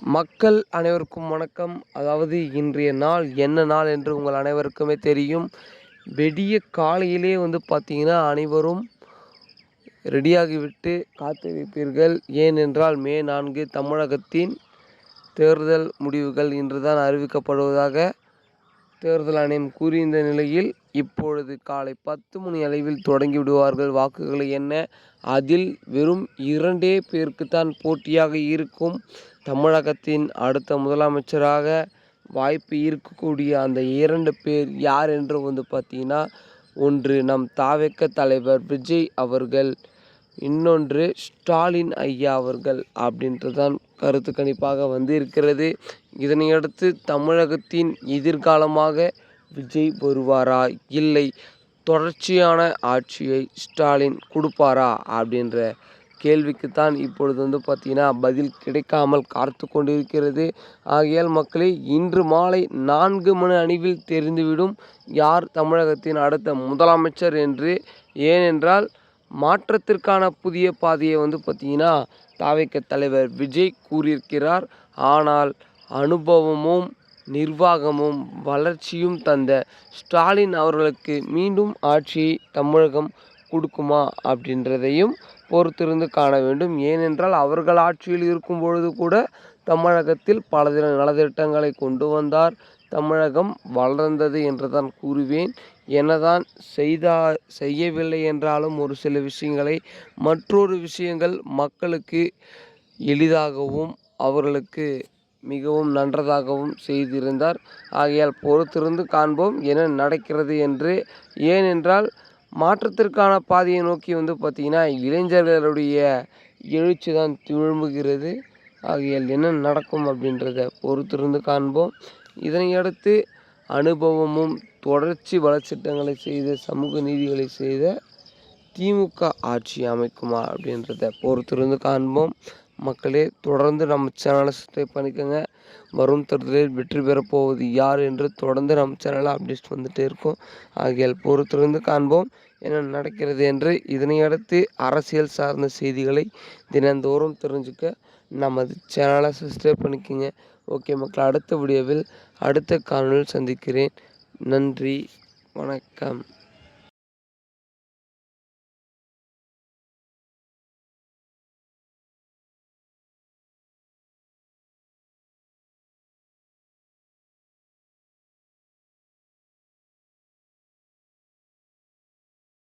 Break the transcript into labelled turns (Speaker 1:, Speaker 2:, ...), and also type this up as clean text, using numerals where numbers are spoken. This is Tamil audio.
Speaker 1: மக்கள் அனைவருக்கும் வணக்கம். அதாவது இன்றைய நாள் என்ன நாள் என்று உங்கள் அனைவருக்குமே தெரியும். விடிய காலையிலே பார்த்தீங்கன்னா, அனைவரும் ரெடியாகிவிட்டு காத்திருப்பீர்கள். ஏனென்றால் மே 4 தமிழகத்தின் தேர்தல் முடிவுகள் இன்றுதான் அறிவிக்கப்படுவதாக தேர்தல் ஆணையம் கூறியிருந்த நிலையில், இப்பொழுது காலை 10 மணி அளவில் தொடங்கி விடுவார்கள் வாக்குகளை எண்ண. அதில் வெறும் 2 பேருக்குத்தான் போட்டியாக இருக்கும். தமிழகத்தின் அடுத்த முதலமைச்சராக வாய்ப்பு இருக்கக்கூடிய அந்த 2 பேர் யார் என்று பார்த்தீங்கன்னா, ஒன்று நம் தாவேக்க தலைவர் விஜய் அவர்கள், இன்னொன்று ஸ்டாலின் ஐயா அவர்கள் அப்படின்றதான் கருத்து கணிப்பாக இருக்கிறது. இதனையடுத்து தமிழகத்தின் எதிர்காலமாக விஜய் வருவாரா, இல்லை தொடர்ச்சியான ஆட்சியை ஸ்டாலின் கொடுப்பாரா அப்படின்ற கேள்விக்குத்தான் இப்பொழுது பார்த்தீங்கன்னா பதில் கிடைக்காமல் காத்து கொண்டிருக்கிறது. ஆகையால் மக்களே, இன்று மாலை 4 மணி அளவில் தெரிந்துவிடும் யார் தமிழகத்தின் அடுத்த முதலமைச்சர் என்று. ஏனென்றால் மாற்றத்திற்கான புதிய பாதையை பார்த்தீங்கன்னா தாவேக்க தலைவர் விஜய் கூறியிருக்கிறார். ஆனால் அனுபவமும் நிர்வாகமும் வளர்ச்சியும் தந்த ஸ்டாலின் அவர்களுக்கு மீண்டும் ஆட்சியை தமிழகம் கொடுக்குமா அப்படின்றதையும் பொறுத்திருந்து காண வேண்டும். ஏனென்றால் அவர்கள் ஆட்சியில் இருக்கும் பொழுது கூட தமிழகத்தில் பல நலத்திட்டங்களை கொண்டு வந்தார். தமிழகம் வளர்ந்தது என்று தான் கூறுவேன். என்னதான் செய்யவில்லை என்றாலும் ஒரு சில விஷயங்களை, மற்றொரு விஷயங்கள் மக்களுக்கு எளிதாகவும் அவர்களுக்கு மிகவும் நன்றதாகவும் செய்திருந்தார். ஆகையால் பொறுத்திருந்து காண்போம் என்ன நடக்கிறது என்று. ஏனென்றால் மாற்றத்திற்கான பாதையை நோக்கி பார்த்தீங்கன்னா இளைஞர்களுடைய எழுச்சி தான் திரும்புகிறது. ஆகையால் என்ன நடக்கும் அப்படின்றத பொறுத்திருந்து காண்போம். இதனையடுத்து அனுபவமும் தொடர்ச்சி வளர்ச்சிட்டங்களை செய்த, சமூக நீதிகளை செய்த திமுக ஆட்சி அமைக்குமா அப்படின்றத பொறுத்திருந்து காண்போம். மக்களே, தொடர்ந்து நம்ம சேனலை சப்ஸ்கிரைப் பண்ணிக்கோங்க. வரும் தேர்தலில் வெற்றி பெறப்போவது யார் என்று தொடர்ந்து நம்ம சேனலில் அப்டேட் வந்துகிட்டே இருக்கும். ஆகையால் பொறுத்திருந்து காண்போம் என்ன நடக்கிறது என்று. இதனையடுத்து அரசியல் சார்ந்த செய்திகளை தினந்தோறும் தெரிஞ்சுக்க நமது சேனலை சப்ஸ்கிரைப் பண்ணிக்கோங்க. ஓகே மக்கள், அடுத்த வீடியோவில் அடுத்த காணொலியில் சந்திக்கிறேன். நன்றி, வணக்கம்.